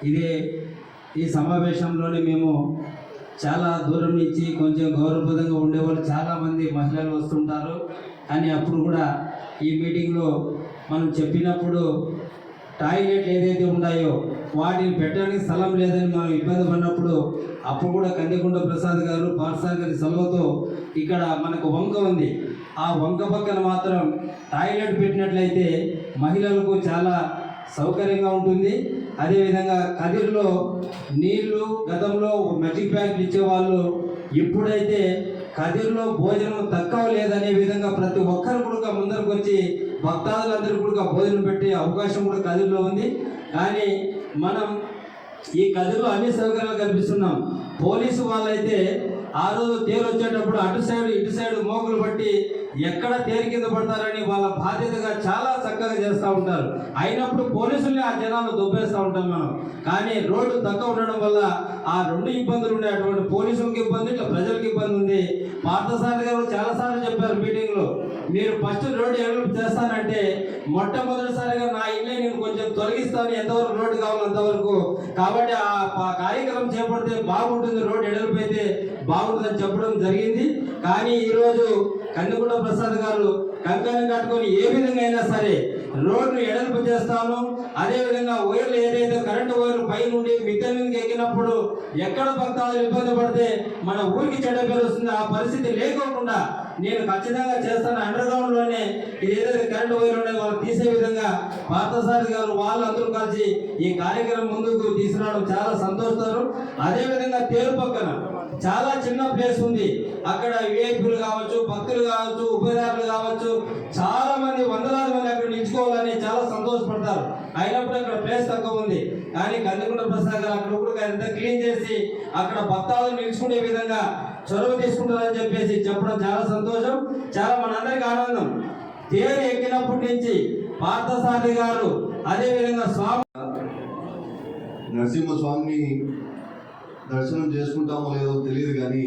ఇదే ఈ సమావేశంలోనే మేము చాలా దూరం నుంచి కొంచెం గౌరవప్రదంగా ఉండేవాళ్ళు చాలామంది మహిళలు వస్తుంటారు. కానీ అప్పుడు కూడా ఈ మీటింగ్లో మనం చెప్పినప్పుడు టాయిలెట్ ఏదైతే ఉన్నాయో వాటిని పెట్టడానికి స్థలం లేదని మనం ఇబ్బంది పడినప్పుడు అప్పుడు కూడా కందికొండ ప్రసాద్ గారు పార్సార్ గారి సెలవుతో ఇక్కడ మనకు వంక ఉంది. ఆ వంక పక్కన మాత్రం టాయిలెట్ పెట్టినట్లయితే మహిళలకు చాలా సౌకర్యంగా ఉంటుంది. అదేవిధంగా కదిర్లో నీళ్లు గతంలో మెట్రిక్ ప్యాకెట్లు ఇచ్చేవాళ్ళు, ఇప్పుడైతే కదిర్లో భోజనం తక్కువ లేదనే విధంగా ప్రతి ఒక్కరు కూడా ముందరకు వచ్చి భక్తాదులందరూ కూడా భోజనం పెట్టే అవకాశం కూడా కదిర్లో ఉంది. కానీ మనం ఈ కదిర్లో అన్ని సౌకర్యాలు కల్పిస్తున్నాం. పోలీసు వాళ్ళైతే ఆ రోజు తేరు వచ్చేటప్పుడు అటు సైడ్ ఇటు సైడ్ మోకులు బట్టి ఎక్కడ తేరు కింద పడతారని వాళ్ళ బాధ్యతగా చాలా చక్కగా చేస్తూ ఉంటారు. అయినప్పుడు పోలీసుల్ని ఆ జనాలు దొబ్బేస్తూ ఉంటాం మనం. కానీ రోడ్డు తక్కువ ఉండడం వల్ల ఆ రెండు ఇబ్బందులు ఉన్నాయి. అటువంటి పోలీసులకు ఇబ్బంది, ఇట్లా ప్రజలకు ఇబ్బంది ఉంది. పార్థసారథి గారు చాలాసార్లు చెప్పారు మీటింగ్లో, మీరు ఫస్ట్ రోడ్డు ఎవరు చేస్తానంటే మొట్టమొదటిసారిగా నా ఇల్లే నేను కొంచెం తొలగిస్తాను, ఎంతవరకు రోడ్డు కావాలో అంతవరకు. కాబట్టి ఆ కార్యక్రమం చేపడితే బాగుంటుంది, రోడ్డు ఎడల్పు అయితే బాగుంటుందని చెప్పడం జరిగింది. కానీ ఈరోజు కందికొండ ప్రసాద్ గారు కంకణం కట్టుకొని ఏ విధంగా అయినా సరే రోడ్డు ఎడల్పు చేస్తాను, అదేవిధంగా వైర్లు ఏదైతే కరెంటు వైర్లు పై నుండి మిద్దె మీదకి ఎక్కినప్పుడు ఎక్కడ భక్తాదులు ఇబ్బంది పడితే మన ఊరికి చెడ్డ పేరు వస్తుంది, ఆ పరిస్థితి లేకోకుండా నేను ఖచ్చితంగా చేస్తాను. అండర్ గ్రౌండ్ లోనే ఇది ఏదైతే కరెంటు వైర్లు ఉన్నాయో వాళ్ళు తీసే విధంగా పార్థసారథి గారు వాళ్ళందరూ కలిసి ఈ కార్యక్రమం ముందుకు తీసుకురావడం చాలా సంతోషిస్తారు. అదేవిధంగా తేరు పక్కన చాలా చిన్న ప్లేస్ ఉంది. అక్కడ విఐపీలు కావచ్చు, భక్తులు కావచ్చు, ఉపదారులు కావచ్చు, చాలా మంది వందలాది మంది అక్కడ నిలుచుకోవాలని చాలా సంతోషపడతారు. అయినప్పుడు అక్కడ ప్లేస్ తక్కువ ఉంది. కానీ కందికొండ ప్రసాద్ గారు అక్కడ కూడా అంతా క్లీన్ చేసి అక్కడ భక్తాలు నిలుచుకునే విధంగా చొరవ తీసుకుంటారని చెప్పేసి చెప్పడం చాలా సంతోషం, చాలా మనందరికీ ఆనందం. తేరు ఎక్కినప్పటి నుంచి పార్థసారథి గారు అదేవిధంగా స్వామి నరసింహస్వామిని దర్శనం చేసుకుంటామో లేదో తెలియదు, కానీ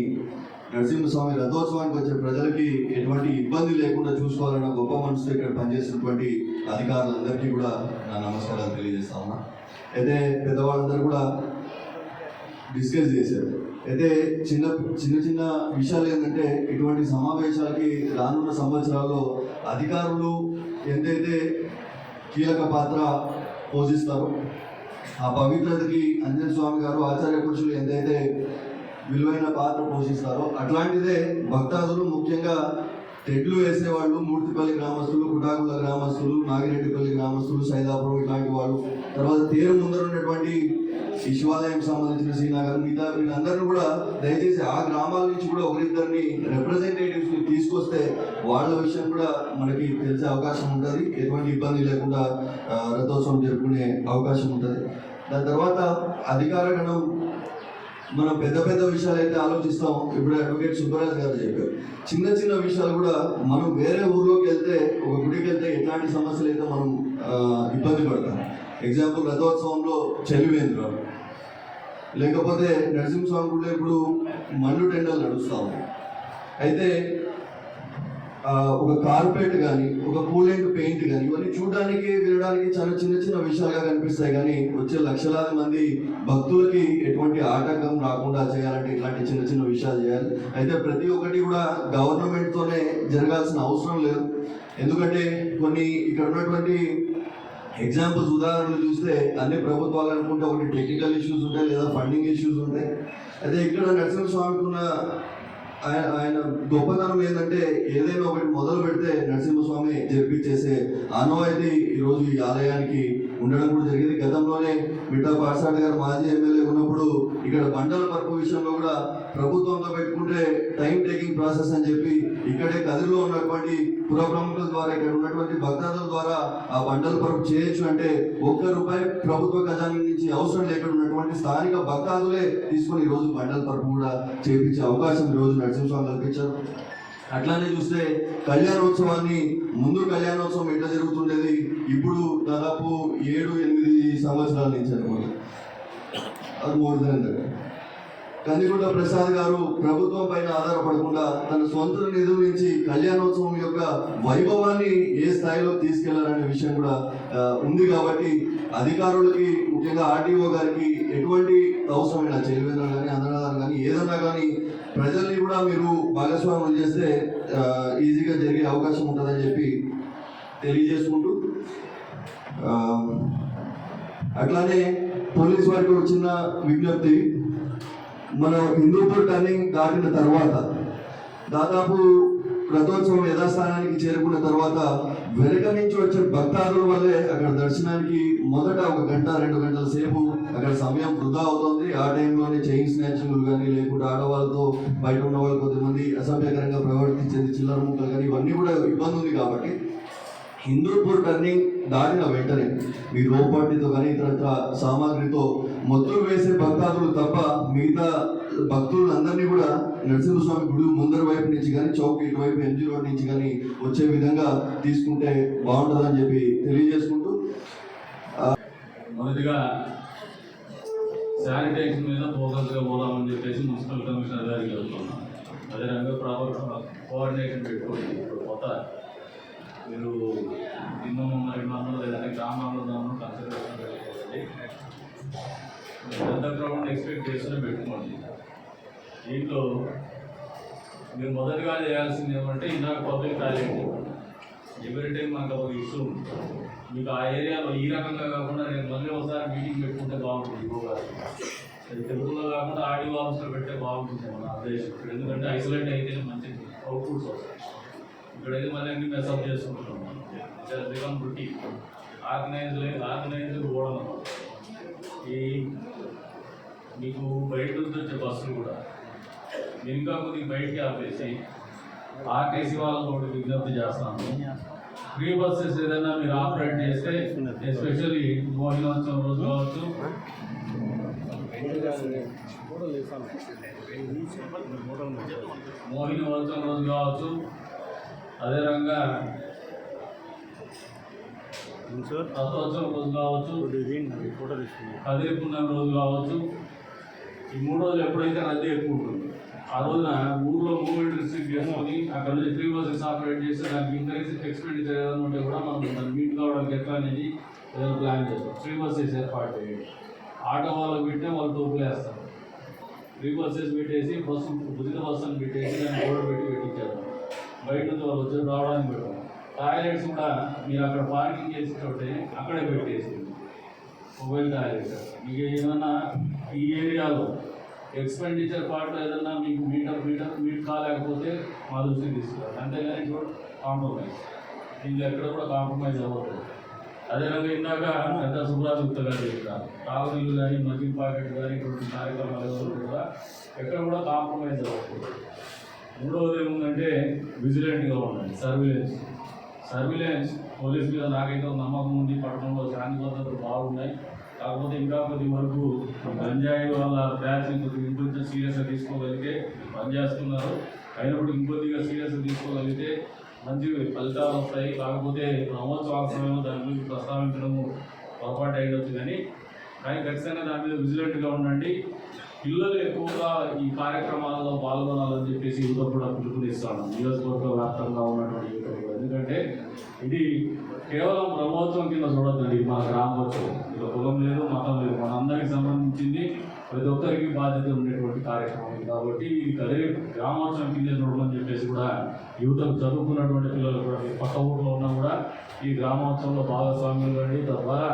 నరసింహస్వామి రథోత్సవానికి వచ్చే ప్రజలకి ఎటువంటి ఇబ్బంది లేకుండా చూసుకోవాలన్న గొప్ప మనసుతో ఇక్కడ పనిచేసినటువంటి అధికారులందరికీ కూడా నా నమస్కారాలు తెలియజేస్తా ఉన్నా. అయితే పెద్దవాళ్ళందరూ కూడా డిస్కస్ చేశారు. అయితే చిన్న చిన్న చిన్న విషయాలు ఏంటంటే, ఇటువంటి సమావేశాలకి రానున్న సంవత్సరాల్లో అధికారులు ఎంతైతే కీలక పాత్ర పోషిస్తారో, ఆ పవిత్రతకి ఆంజనేయ స్వామి గారు ఆచార్య పురుషులు ఎంతైతే విలువైన పాత్ర పోషిస్తారో, అట్లాంటిదే భక్తాదులు, ముఖ్యంగా తెడ్లు వేసేవాళ్ళు, మూర్తిపల్లి గ్రామస్తులు, కుటాకుల గ్రామస్తులు, నాగిరెడ్డిపల్లి గ్రామస్తులు, సైదాపురం ఇట్లాంటి వాళ్ళు, తర్వాత తీరు ముందర ఉన్నటువంటి శివాలయం సంబంధించిన శ్రీనగర్, మిగతా వీళ్ళందరినీ కూడా దయచేసి ఆ గ్రామాల నుంచి కూడా ఒకరిద్దరిని రిప్రజెంటేటివ్స్ తీసుకొస్తే వాళ్ళ విషయం కూడా మనకి తెలిసే అవకాశం ఉంటుంది. ఎటువంటి ఇబ్బంది లేకుండా రథోత్సవం జరుపుకునే అవకాశం ఉంటుంది. దాని తర్వాత అధికార గణం మనం పెద్ద పెద్ద విషయాలు అయితే ఆలోచిస్తాం. ఇప్పుడు అడ్వకేట్ సుబ్బరాజ్ గారు చెప్పారు, చిన్న చిన్న విషయాలు కూడా మనం వేరే ఊర్లోకి వెళ్తే, ఒక గుడికి వెళ్తే ఎట్లాంటి సమస్యలు అయితే మనం ఇబ్బంది పడతాం. ఎగ్జాంపుల్ రథోత్సవంలో చలివేంద్రాలు, లేకపోతే నరసింహస్వామి గుడిలో ఇప్పుడు మండు టెండలు నడుస్తాము. అయితే ఒక కార్పెట్ కానీ, ఒక కూలెంట్ పెయింట్ కానీ, ఇవన్నీ చూడడానికి వినడానికి చాలా చిన్న చిన్న విషయాలుగా కనిపిస్తాయి. కానీ వచ్చే లక్షలాది మంది భక్తులకి ఎటువంటి ఆటంకం రాకుండా చేయాలంటే ఇట్లాంటి చిన్న చిన్న విషయాలు చేయాలి. అయితే ప్రతి ఒక్కటి కూడా గవర్నమెంట్తోనే జరగాల్సిన అవసరం లేదు. ఎందుకంటే కొన్ని ఇక్కడ ఉన్నటువంటి ఎగ్జాంపుల్స్, ఉదాహరణలు చూస్తే అన్ని ప్రభుత్వాలు అనుకుంటే ఒకటి టెక్నికల్ ఇష్యూస్ ఉంటాయి, లేదా ఫండింగ్ ఇష్యూస్ ఉంటాయి. అయితే ఇక్కడ నరసింహస్వామికి ఉన్న ఆయన గొప్పతనం ఏంటంటే, ఏదైనా ఒకటి మొదలు పెడితే నరసింహస్వామి జరిపించేసే ఆనవాయితీ ఈరోజు ఈ ఆలయానికి ఉండడం కూడా జరిగింది. గతంలోనే మిట్టా పార్సారథి గారు మాజీ ఎమ్మెల్యే ఉన్నప్పుడు ఇక్కడ బండల పరుపు విషయంలో కూడా ప్రభుత్వంతో పెట్టుకుంటే టైం టేకింగ్ ప్రాసెస్ అని చెప్పి ఇక్కడే కదిరిలో ఉన్నటువంటి పుర ప్రముఖుల ద్వారా, ఇక్కడ ఉన్నటువంటి భక్తాదుల ద్వారా ఆ బండల పరుపు చేయొచ్చు అంటే ₹1 ప్రభుత్వ ఖజానా నుంచి అవసరం లేకుండా ఉన్నటువంటి స్థానిక భక్తాదులే తీసుకొని ఈరోజు బండల పరుపు కూడా చేయించే అవకాశం ఈరోజు నరసింహస్వామి కల్పించారు. అట్లానే చూస్తే కళ్యాణోత్సవాన్ని, ముందు కళ్యాణోత్సవం ఎట్లా జరుగుతుండేది, ఇప్పుడు దాదాపు 7-8 సంవత్సరాల నుంచి అనమాట, అది more than that. Kandigunta Prasad గారు ప్రభుత్వం పైన ఆధారపడకుండా తన సొంత నిధుల నుంచి కళ్యాణోత్సవం యొక్క వైభవాన్ని ఏ స్థాయిలో తీసుకెళ్లాలనే విషయం కూడా ఉంది. కాబట్టి అధికారులకి, ముఖ్యంగా ఆర్టీఓ గారికి ఎటువంటి అవసరమైన చైర్మన్ కానీ అన్నదానం కానీ ఏదన్నా కానీ ప్రజల్ని కూడా మీరు భాగస్వామ్యం చేస్తే ఈజీగా జరిగే అవకాశం ఉంటుందని చెప్పి తెలియజేసుకుంటూ, అట్లానే పోలీస్ వారికి ఒక చిన్న విజ్ఞప్తి. మన హిందూపూర్ టర్నింగ్ దాటిన తర్వాత దాదాపు రథోత్సవం యథాస్థానానికి చేరుకున్న తర్వాత వెనక నుంచి వచ్చే భక్తాదుల వల్లే అక్కడ దర్శనానికి మొదట 1 గంట 2 గంటల సేపు అక్కడ సమయం వృధా అవుతుంది. ఆ టైంలోనే చైన్ స్నాచింగ్లు కానీ, లేకుంటే ఆడవాళ్ళతో బయట ఉన్న వాళ్ళు కొద్దిమంది అసభ్యకరంగా ప్రవర్తించేది, చిల్లర ముక్కలు కానీ, ఇవన్నీ కూడా ఇబ్బంది ఉంది. కాబట్టి హిందూపూర్ టర్నింగ్ దాటిన వెంటనే మీ రోపాటితో కానీ ఇతర సామాగ్రితో మొత్తులు వేసే భక్తాదులు తప్ప మిగతా భక్తులందరినీ కూడా నరసింహస్వామి గుడి ముందర వైపు నుంచి కానీ, చౌక్ ఇటువైపు ఎంజీ రోడ్ నుంచి కానీ వచ్చే విధంగా తీసుకుంటే బాగుంటుందని చెప్పి తెలియజేసుకుంటూ, మొదటిగా శానిటైజేషన్ మీద ఫోకస్గా పోదామని చెప్పేసి మున్సిపల్ కమిషనర్ గారికి చెప్తున్నాం. అదే రకంగా ప్రాపర్ కోఆర్డినేషన్ పెట్టుకోండి. ఇప్పుడు కొత్త మీరు ఎన్నో అభిమానులు లేదంటే గ్రామాల్లో దాన్ని కన్సిడరేషన్ పెట్టుకోండి. పెద్ద క్రౌడ్ ఎక్స్పెక్ట్ చేస్తూనే పెట్టుకోండి. దీంట్లో మీరు మొదటిగా చేయాల్సింది ఏమంటే ఇందాక పబ్లిక్ టాయిలెట్ ఎవ్రీ టైం మనకు ఒక ఇష్యూ ఉంది. మీకు ఆ ఏరియాలో ఈ రకంగా కాకుండా నేను మళ్ళీ ఒకసారి మీటింగ్ పెట్టుకుంటే బాగుంటుంది. ఎక్కువగా అది తెలుగులో కాకుండా ఆడియో ఆఫీస్లో పెట్టే బాగుంటుంది మన ఉద్దేశం. ఎందుకంటే ఐసోలేట్ అయితే మంచి అవుట్పుట్స్ వస్తాయి. ఇక్కడైతే మళ్ళీ అన్ని మెసప్ చేసుకుంటున్నాం. బికమ్ రొటీ ఆర్గనైజ్డ్ కూడా ఈ మీకు బయట నుంచి వచ్చే బస్సులు కూడా మీరు ఇంకా కొద్దిగా బయటకి ఆపేసి ఆర్టీసీ వాళ్ళని కూడా విజ్ఞప్తి చేస్తాను. ఫ్రీ బస్సెస్ ఏదైనా మీరు ఆపరేట్ చేస్తే, ఎస్పెషల్లీ మోహినోత్సవం రోజు కావచ్చు, మోహినోత్సవం రోజు కావచ్చు, అదే రకంగా రథోత్సవం రోజు కావచ్చు, కదిరి పుణ్యం రోజు కావచ్చు, ఈ 3 రోజులు ఎప్పుడైతే రద్దీ ఎక్కువ ఉంటుంది ఆ రోజున ఊర్లో మూవ్మెంట్ రిస్ట్రిక్ట్ చేసుకొని అక్కడ నుంచి ఫ్రీ బస్సెస్ ఆపరేట్ చేస్తే దానికి ఇంక్రీజ్ ఎక్స్పెండిచర్ ఏదైనా ఉంటే కూడా మనం దాన్ని మీట్ కావడానికి ఎట్లా అనేది ఏదైనా ప్లాన్ చేస్తాం. ఫ్రీ బస్సెస్ ఏర్పాటు చేయండి. ఆటో వాళ్ళకి పెట్టే వాళ్ళు టోపులు వేస్తారు. ఫ్రీ బస్సెస్ పెట్టేసి బస్సు ఉచిత బస్సును పెట్టేసి దాన్ని గోడ పెట్టించేద్దాం. బయట నుంచి వాళ్ళు వచ్చి రావడానికి పెట్టాం. టాయిలెట్స్ కూడా మీరు అక్కడ పార్కింగ్ చేసి చోటే అక్కడే పెట్టేసి మొబైల్ టాయిలెట్. మీకు ఏదన్నా ఈ ఏరియాలో ఎక్స్పెండిచర్ పార్ట్లో ఏదన్నా మీకు మీట్ కాలేకపోతే మా దృష్టికి తీసుకురావాలి. అంతేగాని ఇప్పుడు కాంప్రమైజ్ దీంట్లో ఎక్కడ కూడా కాంప్రమైజ్ అవ్వదు. అదేవిధంగా ఇందాక పెద్ద సుబ్రాజ్ గుప్తా గారు చెప్పారు, తాగునీళ్ళు కానీ, మద్యం ప్యాకెట్ కానీ, ఇటువంటి కార్యక్రమాలు కూడా ఎక్కడ కూడా కాంప్రమైజ్ అవ్వకూడదు. 3వది ఏముందంటే విజిలెంట్గా ఉండండి. సర్విలెన్స్ పోలీస్ మీద నాకైతే నమ్మకం ఉంది. పట్టణంలో శాంతి భద్రతలు బాగున్నాయి. కాకపోతే ఇంకా కొద్ది వరకు గంజాయి వాళ్ళ బ్యాచ్ని కొద్దిగా ఇంకొంచెం సీరియస్గా తీసుకోగలిగితే పనిచేస్తున్నారు. అయినప్పుడు ఇంకొద్దిగా సీరియస్గా తీసుకోగలిగితే మంచి ఫలితాలు వస్తాయి. కాకపోతే బ్రహ్మోత్సవాల సమయంలో దాని గురించి ప్రస్తావించడము పొరపాటు అయ్యవచ్చు. కానీ ఖచ్చితంగా దాని మీద విజిలెంట్గా ఉండండి. పిల్లలు ఎక్కువగా ఈ కార్యక్రమాలలో పాల్గొనాలని చెప్పేసి యువత కూడా పిలుపునిస్తాను. నియోజకవర్గ వ్యాప్తంగా ఉన్నటువంటి యువత కూడా. ఎందుకంటే ఇది కేవలం బ్రహ్మోత్సవం కింద చూడొద్దండి. మా గ్రామోత్సవం ఇక కులం లేదు, మతం లేదు, మనందరికి సంబంధించింది, ప్రతి ఒక్కరికి బాధ్యత ఉండేటువంటి కార్యక్రమం. కాబట్టి ఇది కదిరి గ్రామోత్సవం కింద చూడమని చెప్పేసి కూడా యువతకు చదువుకున్నటువంటి పిల్లలు కూడా పక్క ఊళ్ళో ఉన్నా కూడా ఈ గ్రామోత్సవంలో భాగస్వామ్యం కండి. తద్వారా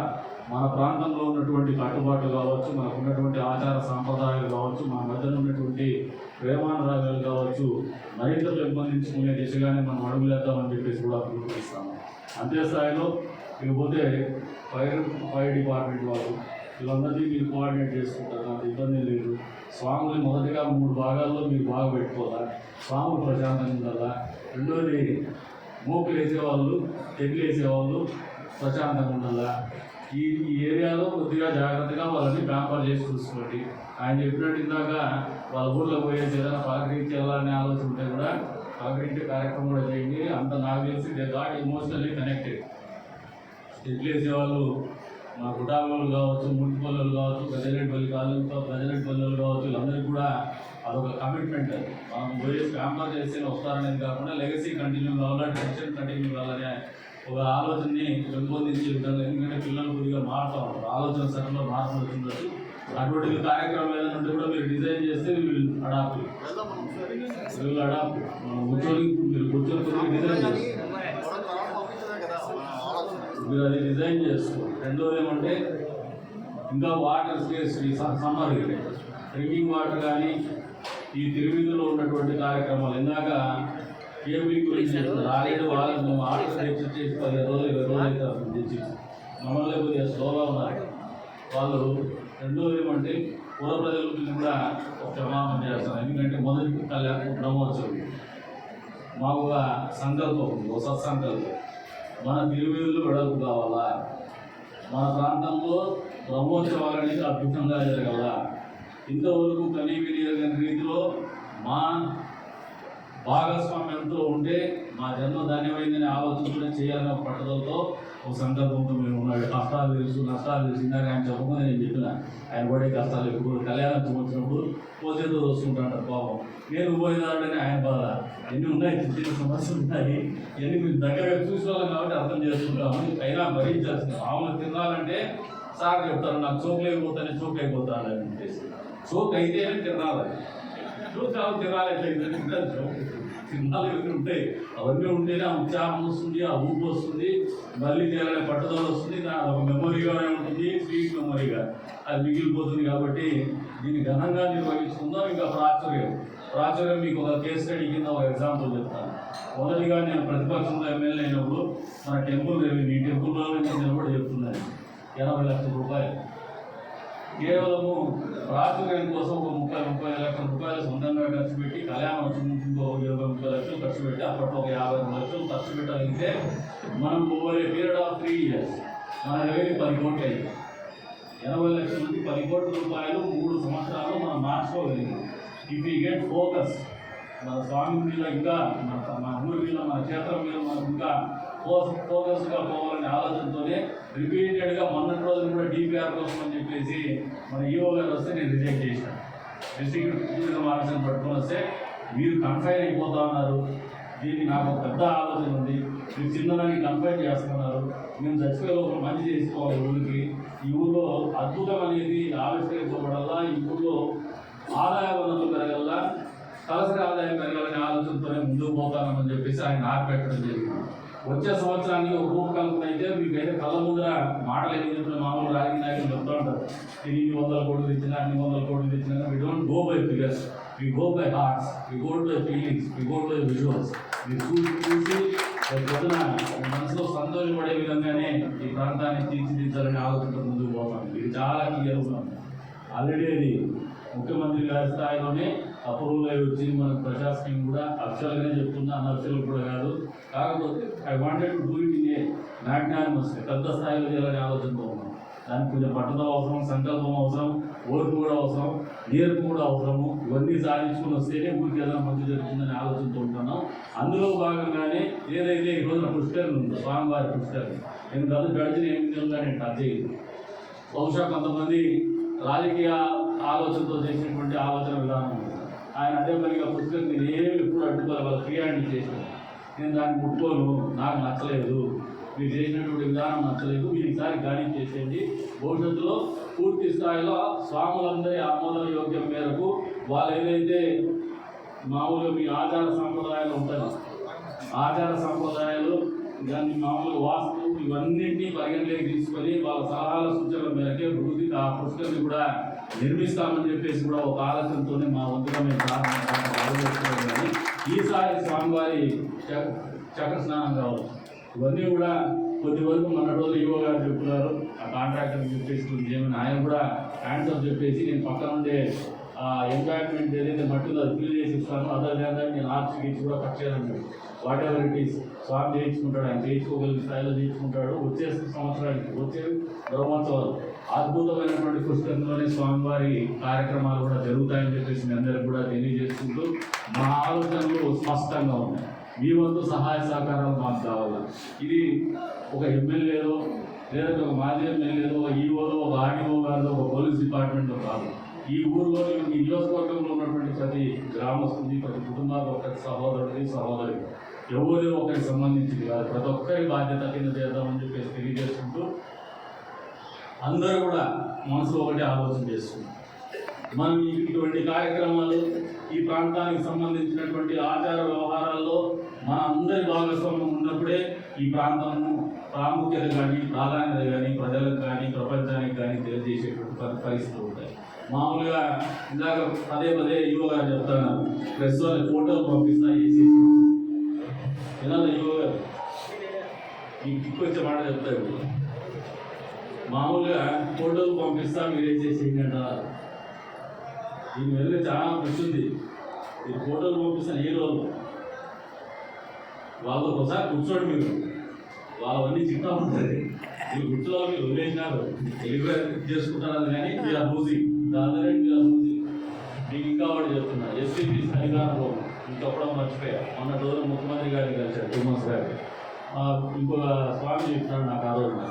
మన ప్రాంతంలో ఉన్నటువంటి కట్టుబాట్లు కావచ్చు, మనకు ఉన్నటువంటి ఆచార సాంప్రదాయాలు కావచ్చు, మన మధ్యన ఉన్నటువంటి ప్రేమానురాగాలు కావచ్చు, మరింత పెంపొందించుకునే దిశగానే మనం అడుగులేద్దామని చెప్పేసి కూడా పిలుపునిస్తాము. అంతే స్థాయిలో ఇకపోతే ఫైర్ డిపార్ట్మెంట్ వాళ్ళు వీళ్ళందరినీ మీరు కోఆర్డినేట్ చేసుకుంటారు. నాకు ఇబ్బంది లేదు. స్వాములు మొదటిగా 3 భాగాల్లో మీరు బాగా పెట్టుకోవాలా. స్వాములు ప్రశాంతంగా ఉండాలా. రెండోది మోకులు వేసేవాళ్ళు, తెగులు వేసేవాళ్ళు ప్రశాంతంగా ఉండాలా. ఈ ఏరియాలో కొద్దిగా జాగ్రత్తగా వాళ్ళని వ్యాపారం చేసి చూసుకోండి. ఆయన చెప్పినట్టు ఇందాక వాళ్ళ ఊళ్ళో పోయేసి ఏదైనా పలకరించాలనే ఆలోచన ఉంటే కూడా పలకరించే కార్యక్రమం కూడా చేయండి. అంత నాకు తెలిసి దే గాట్ ఎమోషనల్లీ కనెక్టెడ్. తెగులు వేసేవాళ్ళు మా కుటాబులు కావచ్చు, మున్సిపల్లు కావచ్చు, గజరెడ్డిపల్లి కాలనీతో గజరెడ్డిపల్లి కావచ్చు, వీళ్ళందరికీ కూడా అదొక కమిట్మెంట్. అది మనం పోయి స్కాంపర్ చేసి వస్తారనేది కాకుండా లెగసీ కంటిన్యూ కావాలా, ట్రెడిషన్ కంటిన్యూ కావాలనే ఒక ఆలోచనని పెంపొందించే విధంగా. ఎందుకంటే పిల్లలు కొద్దిగా మారుతూ ఉంటారు, ఆలోచన సరళంలో మార్పులు వచ్చిండొచ్చు. అటువంటి కార్యక్రమం ఏదైనా ఉంటే కూడా మీరు డిజైన్ చేస్తే వీళ్ళు అడాప్ట్ మనం కూర్చొని మీరు కూర్చొని డిజైన్ చేస్తారు, మీరు అది డిజైన్ చేసుకోండి. రెండోది ఏమంటే ఇంకా వాటర్ స్పేస్ ఈ సమ్మర్ డ్రింకింగ్ వాటర్ కానీ ఈ తిరుమలలో ఉన్నటువంటి కార్యక్రమాలు ఇందాక కేబుల్ గురించి ఆల్రెడీ వాళ్ళు మేము ఆర్డర్ చేసి 15 రోజులు 20 రోజులు అయితే తెచ్చి మమ్మల్ని కొద్దిగా స్లోగా ఉన్నారు వాళ్ళు. రెండోది ఏమంటే పూర్వ ప్రజలకు కూడా ఒక క్షమాపణ చేస్తాను. ఎందుకంటే మొదటి బ్రహ్మోత్సవం మాకు ఒక సంకల్పం ఉంది, ఒక సత్సంకల్పం. మన తిరుమలలో వెడల్పు కావాలా, మన ప్రాంతంలో బ్రహ్మోత్సవాలు అనేది అద్భుతంగా జరగాల. ఇంతవరకు కనీవినియోగని రీతిలో మా భాగస్వామ్యంతో ఉంటే మా జన్మ ధన్యమైందనే ఆలోచన చేయాలనే పట్టుదలతో ఒక సంకల్పంతో మేము ఉన్నాడు. కష్టాలు తెలుసు, నష్టాలు తెలుసు. ఇందాక ఆయన చెప్పకుండా నేను చెప్పిన ఆయన పడే కష్టాలు ఎప్పుడు కళ్యాణం వచ్చినప్పుడు పోసేతో వస్తుంటాడు పాపం. నేను పోయేదాడని ఆయన బాధ. ఎన్ని ఉన్నాయి, చిన్న సమస్యలు ఉన్నాయి, ఎన్ని మీరు దగ్గరగా చూసుకోవాలి కాబట్టి అర్థం చేసుకుంటాము. అయినా భరించాల్సింది. మామూలు తినాలంటే సార్ చెప్తారు నాకు చోకులు అయిపోతానే చోకు అయిపోతాను అని చెప్పేసి. చోకు అయితేనే తినాలి, చోకు తినాలి తినాలి ఇవన్నీ ఉంటాయి. అవన్నీ ఉంటేనే ఆ ఉత్సాహం వస్తుంది, ఆ ఊపు వస్తుంది, మళ్ళీ తేలనే పట్టుదల వస్తుంది. ఒక మెమొరీగానే ఉంటుంది, స్వీట్ మెమొరీగా అది మిగిలిపోతుంది. కాబట్టి దీన్ని ఘనంగా నిర్వహించుకుందాం. ఇంకా ప్రాచుర్యం మీకు ఒక కేస్ స్టడీ కింద ఒక ఎగ్జాంపుల్ చెప్తాను. మొదటిగా నేను ప్రతిపక్షంలో ఎమ్మెల్యే అయినప్పుడు మన టెంపుల్ రెవెన్యూ ఈ టెంపుల్లో నేను కూడా చెప్తున్నాను 80 లక్షల రూపాయలు కేవలము ప్రాచుర్యం కోసం ఒక 30 లక్షల రూపాయలు సొంతంగా ఖర్చు పెట్టి కళ్యాణం వచ్చిందో 20-30 లక్షలు ఖర్చు పెట్టి అప్పట్లో ఒక 52 లక్షలు ఖర్చు పెట్టగలిగితే మనం over a period of 3 years మన రెవెన్యూ 10 కోట్లు అయింది. 80 లక్షల నుంచి 10 కోట్ల రూపాయలు 3 సంవత్సరాలు మనం మార్చుకోగలిగింది. ఇఫ్ యూ గెట్ ఫోకస్ మన స్వామి మీద ఇంకా మన ఊరి మీద మన క్షేత్రం మీద మనకు ఇంకా ఫోకస్గా పోవాలనే ఆలోచనతోనే రిపీటెడ్గా మొన్నటి రోజున కూడా డిపిఆర్ కోసం అని చెప్పేసి మన ఈఓ గారు వస్తే నేను రిజెక్ట్ చేశాను. డిస్ట్రిక్ట్ మార్క్స్ని పట్టుకొని వస్తే మీరు కన్ఫైన్ అయిపోతా ఉన్నారు, దీనికి నాకు ఒక పెద్ద ఆలోచన ఉంది, మీరు చిన్నదానికి కన్ఫైన్ చేస్తున్నారు, మేము చచ్చిపోయే ఒక మంచి చేసుకోవాలి ఊరికి. ఈ ఊళ్ళో అద్భుతం అనేది ఆవిష్కరించబడాలా, ఈ ఊళ్ళో ఆదాయ వనరులు పెరగల్లా, తలసరి ఆదాయం పెరగాలనే ఆలోచనతోనే ముందుకు పోతానని చెప్పేసి ఆయన ఆర్పెట్టడం జరిగింది. వచ్చే సంవత్సరానికి ఒక రూపకల్పన అయితే మీకైతే కళ్ళ ముందర మాటలు ఏమి చెప్పిన మామూలు రాజకీయ నాయకులు చెప్తూ ఉంటారు, ఇన్ని 100 కోట్లు తెచ్చినా అన్ని 100 కోట్లు తెచ్చినా. We don't go by figures, we go by hearts, we go by feelings, we go by visuals. మీరు చూసి పొద్దున మనసులో సంతోషపడే విధంగానే ఈ ప్రాంతాన్ని తీర్చిదిద్దాలనే ఆలోచనతో ముందుకు పోతాం. ఇది చాలా క్లియర్ ఉన్నాం. ఆల్రెడీ అది ముఖ్యమంత్రి గారి స్థాయిలోనే అప్రూవల్ అయి వచ్చి మనకు ప్రశాసనం కూడా అక్షరాలుగానే చెప్తున్నా, అనక్షరాలు కూడా కాదు. కాకపోతే I wanted to do it in a magnanimous, పెద్ద స్థాయిలో చేయాలని ఆలోచనతో ఉన్నాం. దానికి కొంచెం పట్టుదల అవసరం, సంకల్పం అవసరం, ఓర్పు కూడా అవసరం, నేర్పు కూడా అవసరము. ఇవన్నీ సాధించుకుని వస్తేనే ఊరికి ఏదైనా మంచి జరుగుతుందని ఆలోచనతో ఉంటున్నాం. అందులో భాగంగానే ఏదైతే ఈ రోజున పుష్కరణ ఉందో స్వామివారి పుష్కరణ, నేను గత గడిచిన 8 నెలలుగా నేను టచ్ చేయలేదు. బహుశా కొంతమంది రాజకీయ ఆలోచనతో చేసినటువంటి ఆలోచన విధానం ఉంది. ఆయన అదే పనిగా పుస్తకం నేను ఏమి ఎప్పుడు అడ్డుకోవాలి, వాళ్ళ క్రియాన్ని చేశాను. నేను దాన్ని ముట్టుకోను, నాకు నచ్చలేదు, మీరు చేసినటువంటి విధానం నచ్చలేదు, మీరు ఈసారి గాలి చేసేయండి. భవిష్యత్తులో పూర్తి స్థాయిలో స్వాములందరి ఆమోద యోగ్యం మేరకు వాళ్ళు ఏదైతే మామూలుగా మీ ఆచార సంప్రదాయాలు ఉంటాయి, ఆచార సంప్రదాయాలు దాన్ని మామూలు వాస్తు ఇవన్నింటినీ పరిగణలోకి తీసుకొని వాళ్ళ సలహాల సూచనల మేరకే అభివృద్ధి ఆ పుస్తకాన్ని కూడా నిర్మిస్తామని చెప్పేసి కూడా ఒక ఆలోచనతోనే మా వంతుగా మేము ప్రారంభిస్తున్నాం. కానీ ఈసారి స్వామివారి చక్ర స్నానం కావచ్చు, ఇవన్నీ కూడా కొద్ది వరకు మన రోజులు ఈవో గారు చెప్తున్నారు, ఆ కాంట్రాక్టర్ చెప్పేసి ఏమైనా ఆయన కూడా ఆన్సర్ చెప్పేసి నేను పక్కన ఉండే ఎంజాయ్మెంట్ ఏదైతే మట్టిలో అది ఫిల్ చేసి ఇస్తాను, అదే విధంగా నేను ఆర్ట్స్ గీచి కూడా కట్ చేయాలంటాడు. Whatever it is swami చేయించుకుంటాడు, ఆయన చేయించుకోగలిగిన స్థాయిలో చేయించుకుంటాడు. వచ్చే సంవత్సరానికి వచ్చే బ్రహ్మోత్సవాలు అద్భుతమైనటువంటి పుస్తకంలోనే స్వామివారి కార్యక్రమాలు కూడా జరుగుతాయని చెప్పేసి మీ అందరికి కూడా తెలియజేసుకుంటూ మా ఆలోచనలు స్పష్టంగా ఉన్నాయి. మీ వంతు సహాయ సహకారాలు మాకు కావాలి. ఇది ఒక ఎమ్మెల్యేలో లేదంటే ఒక మాజీ ఎమ్మెల్యే ఏదో ఒక ఈఓలో ఒక ఆర్డీఓ గారు ఒక పోలీస్ డిపార్ట్మెంట్లో కాదు. ఈ ఊర్లో ఈ నియోజకవర్గంలో ఉన్నటువంటి ప్రతి గ్రామస్తుని ప్రతి కుటుంబాలు ఒకరి సహోదరుడి ఎవరో ఒకరికి సంబంధించింది కాదు, ప్రతి ఒక్కరి బాధ్యత కింద చేద్దామని చెప్పేసి తెలియజేసుకుంటూ అందరూ కూడా మనసులో ఒకటి ఆలోచన చేసుకుంటాం. మనం ఇటువంటి కార్యక్రమాలు ఈ ప్రాంతానికి సంబంధించినటువంటి ఆచార వ్యవహారాల్లో మన అందరి భాగస్వామ్యం ఉన్నప్పుడే ఈ ప్రాంతము ప్రాముఖ్యత కానీ ప్రాధాన్యత కానీ ప్రజలకు కానీ ప్రపంచానికి కానీ తెలియజేసేటువంటి పరిస్థితులు ఉంటాయి. మామూలుగా ఇందాక పదే యువ గారు చెప్తాను, ప్రెస్ వాళ్ళ ఫోటోలు పంపిస్తా వేసేసి ఇలా యువ గారు మీకు దిక్కొచ్చే మాట చెప్తారు. మామూలుగా ఫోటోలు పంపిస్తా మీరు వేసేసేయండి అంటారు. దీని వెళ్ళి చాలా ఖర్చు ఉంది. మీరు ఫోటోలు పంపిస్తాను ఏ రోజు వాళ్ళతో ఒకసారి కూర్చోండి, మీరు వాళ్ళవన్నీ చిట్టా ఉంటుంది. మీరు కూర్చోవాలి, మీరు వదిలేసినారు డెలివరీ చేసుకుంటారని కానీ వీఆర్ లూజింగ్ మీకు ఇంకా వాడు చెప్తున్నా ఎస్సీపీ అధికారంలో ఇంకొప్పడం మర్చిపోయా. మొన్న రోజు ముఖ్యమంత్రి గారిని కలిశారు 2 months గారు. ఇంకొక స్వామి చెప్తున్నాడు నాకు ఆ రోజున,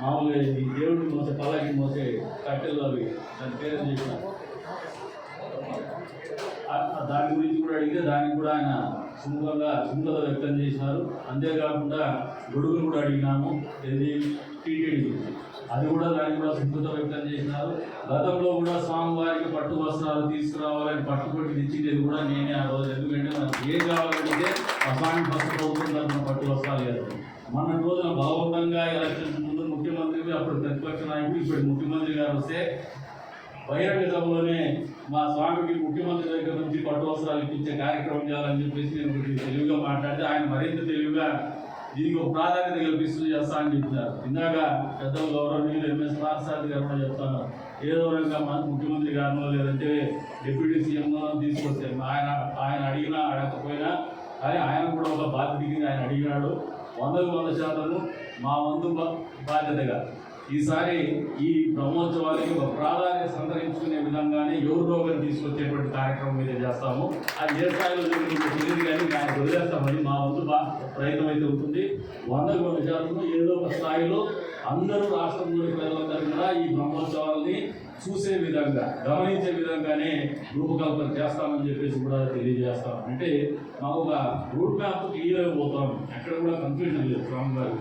మామూలుగా ఈ దేవుడిని మోసే పల్లకి మోసే కట్టెలు అవి దాని పేరు చేసినారు. దాని గురించి కూడా అడిగితే దానికి కూడా ఆయన సుముఖత వ్యక్తం చేసినారు. అంతేకాకుండా గొడుగులు కూడా అడిగినాము, ఏది టీటీడీ గురించి, అది కూడా దానికి కూడా సుముఖత వ్యక్తం చేసినారు. గతంలో కూడా స్వామివారికి పట్టు వస్త్రాలు తీసుకురావాలని పట్టుబట్టి తెచ్చింది కూడా నేనే ఆ రోజు. ఎందుకంటే మనకు ఏం కావాలంటే ఆ స్వామి ఫస్ట్ ప్రభుత్వం పట్టు వస్త్రాలు లేదు. మన రోజున బలవంతంగా ఎలక్షన్ ముందు ముఖ్యమంత్రి, అప్పుడు ప్రతిపక్ష నాయకుడు, ఇప్పుడు ముఖ్యమంత్రి గారు వస్తే బహిరంగ సభలోనే మా స్వామికి ముఖ్యమంత్రి దగ్గర నుంచి పట్టు వస్త్రాలు ఇప్పించే కార్యక్రమం చేయాలని చెప్పేసి నేను తెలివిగా మాట్లాడితే ఆయన మరింత తెలివిగా దీనికి ఒక ప్రాధాన్యత కల్పిస్తూ చేస్తా అని చెప్పినారు. ఇందాక పెద్దలు గౌరవనీయులు ఎంఎస్ పార్సారథి గారు కూడా చెప్తాను, ఏదో విధంగా మన ముఖ్యమంత్రి గారినో లేదంటే డిప్యూటీ సీఎంనో తీసుకొస్తే ఆయన అడిగినా అడగకపోయినా కానీ ఆయన కూడా ఒక బాధ్యతకి ఆయన అడిగినాడు. 100% మా వంతు బాధ్యతగా ఈసారి ఈ బ్రహ్మోత్సవాలకి ఒక ప్రాధాన్యత సంతరించుకునే విధంగానే ఎవరిలో ఒకరు తీసుకొచ్చేటువంటి కార్యక్రమం మీద చేస్తాము. అది ఏ స్థాయిలో జరుగుతుందో తెలియదు కానీ ఆయన వదిలేస్తామని మా వంతు ప్రయత్నం అయితే ఉంటుంది. 100% ఏదో ఒక స్థాయిలో అందరూ రాష్ట్రంలోని ప్రజలందరూ కూడా ఈ బ్రహ్మోత్సవాలని చూసే విధంగా గమనించే విధంగానే రూపకల్పన చేస్తామని చెప్పేసి కూడా తెలియజేస్తాం. అంటే మాకు ఒక రూట్ మ్యాప్ క్లియర్ అయిపోతాం, ఎక్కడ కూడా కన్ఫ్యూజన్ లేదు. స్వామి గారు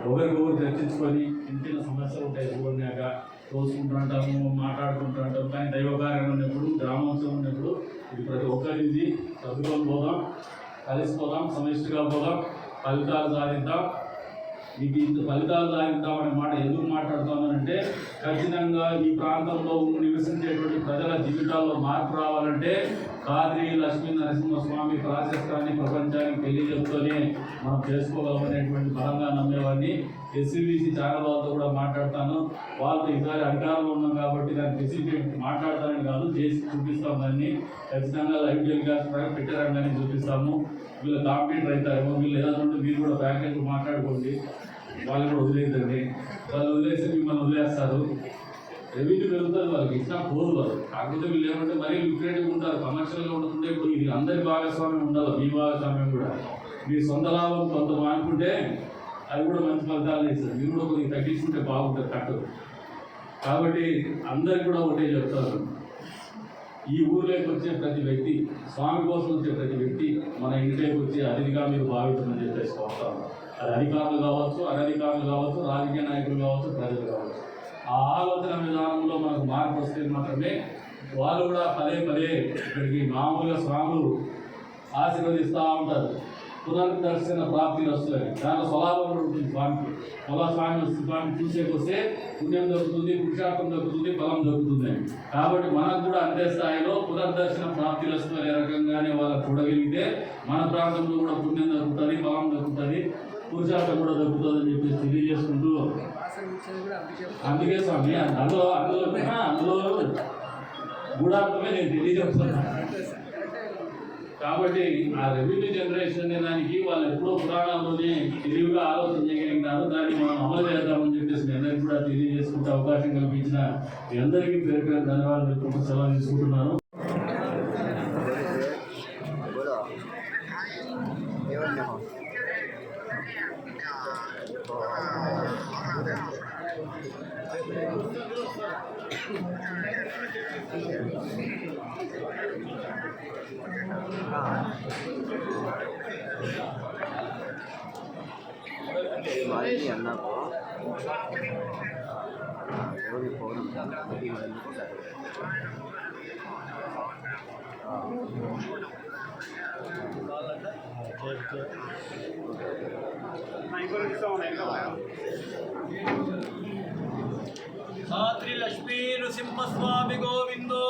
ఒకరికొకరు చర్చించుకొని చిన్న సమస్యలు ఉంటాయి, చూడలేక తోసుకుంటుంటాము, మాట్లాడుకుంటుంటాము. కానీ దైవకార్యం ఉన్నప్పుడు, గ్రామోత్సవం ఉన్నప్పుడు ఇది ప్రతి ఒక్కరిది సర్దుకొని పోదాం, కలిసిపోదాం, సమిష్టిగా పోదాం, ఫలితాలు సాధిద్దాం. మీకు ఇంత ఫలితాలు సాధిద్దామనే మాట ఎందుకు మాట్లాడుతున్నానంటే, ఖచ్చితంగా ఈ ప్రాంతంలో నివసించేటువంటి ప్రజల జీవితాల్లో మార్పు రావాలంటే కాద్రి లక్ష్మీ నరసింహస్వామి ప్రాశస్త్రాన్ని ప్రపంచానికి తెలియజెప్తూనే మనం చేసుకోగలమనేటువంటి బలంగా నమ్మేవాడిని. ఎస్సీబీసీ ఛానల్ వాళ్ళతో కూడా మాట్లాడతాను. వాళ్ళతో ఈసారి అధికారంలో ఉన్నాం కాబట్టి దాన్ని ఫెసిలిటేట్ మాట్లాడతానని కాదు, చేసి చూపిస్తాం. దాన్ని ఖచ్చితంగా లైవ్ టెలికాస్ట్ పెట్టారని చూపిస్తాము. వీళ్ళు కాంపిటేటర్ అవుతారేమో, వీళ్ళు ఏదంటే మీరు కూడా ప్యాకేజ్ మాట్లాడుకోండి, వాళ్ళు కూడా వదిలేదండి. వాళ్ళు వదిలేసి మిమ్మల్ని వదిలేస్తారు, రెవెన్యూ పెరుగుతుంది, వాళ్ళకి ఇచ్చినా పోదు వాళ్ళు. కాకపోతే వీళ్ళు ఏమంటే మరీ లిక్విడేట్గా ఉంటారు, కమర్షియల్గా ఉంటుంటే ఇప్పుడు ఇది అందరి భాగస్వామ్యం ఉండాలి. మీ భాగస్వామ్యం కూడా మీ సొంత లాభం కొంత మానుకుంటే అది కూడా మంచి ఫలితాలు ఇస్తారు. మీరు కూడా కొద్దిగా తగ్గించుకుంటే బాగుంటుంది కట్టు. కాబట్టి అందరికి కూడా ఒకటే చెప్తారు, ఈ ఊర్లోకి వచ్చే ప్రతి వ్యక్తి, స్వామి కోసం వచ్చే ప్రతి వ్యక్తి మన ఇంట్లోకి వచ్చే అతిథిగా మీరు భావించమని చెప్పేసి వస్తాము. అది అధికారులు కావచ్చు, అనధికారులు కావచ్చు, రాజకీయ నాయకులు కావచ్చు, ప్రజలు కావచ్చు. ఆ ఆలోచన విధానంలో మనకు మార్పు వస్తే మాత్రమే వాళ్ళు కూడా పదే ఇక్కడికి మామూలుగా స్వాములు ఆశీర్వదిస్తూ ఉంటారు. పునర్దర్శన ప్రాప్తిని వస్తుంది, దాంట్లో స్వలాభం కూడా ఉంటుంది. స్వామికి స్వామి చూసేకొస్తే పుణ్యం దొరుకుతుంది, పురుషార్థం దొరుకుతుంది, బలం దొరుకుతుంది. కాబట్టి మనకు కూడా అంతే స్థాయిలో పునర్దర్శన ప్రాప్తి వస్తుంది. రకంగానే వాళ్ళకి చూడగలిగితే మన ప్రాంతంలో కూడా పుణ్యం దొరుకుతుంది, బలం దొరుకుతుంది, పురుషార్థం కూడా దొరుకుతుంది అని చెప్పి తెలియజేసుకుంటూ, అందుకే స్వామి అందులో గూఢార్థమే నేను తెలియజేస్తున్నాను. కాబట్టి ఆ రెవెన్యూ జనరేషన్ అనే దానికి వాళ్ళు ఎప్పుడో పురాణంలోనే తెలివిగా ఆలోచన చేయగలిగినారు. దాన్ని మనం అమలు చేద్దామని చెప్పేసి మీ అందరికీ కూడా తెలియజేసుకుంటే అవకాశం కల్పించిన మీ అందరికీ పేరు పేరు ధన్యవాదాలు చెప్పుకుంటూ సెలవు తీసుకుంటున్నాను. ఎవరు వారికి అన్నకు ఎవరి పౌరం శ్రీ లక్ష్మీ నృసింహస్వామి గోవిందో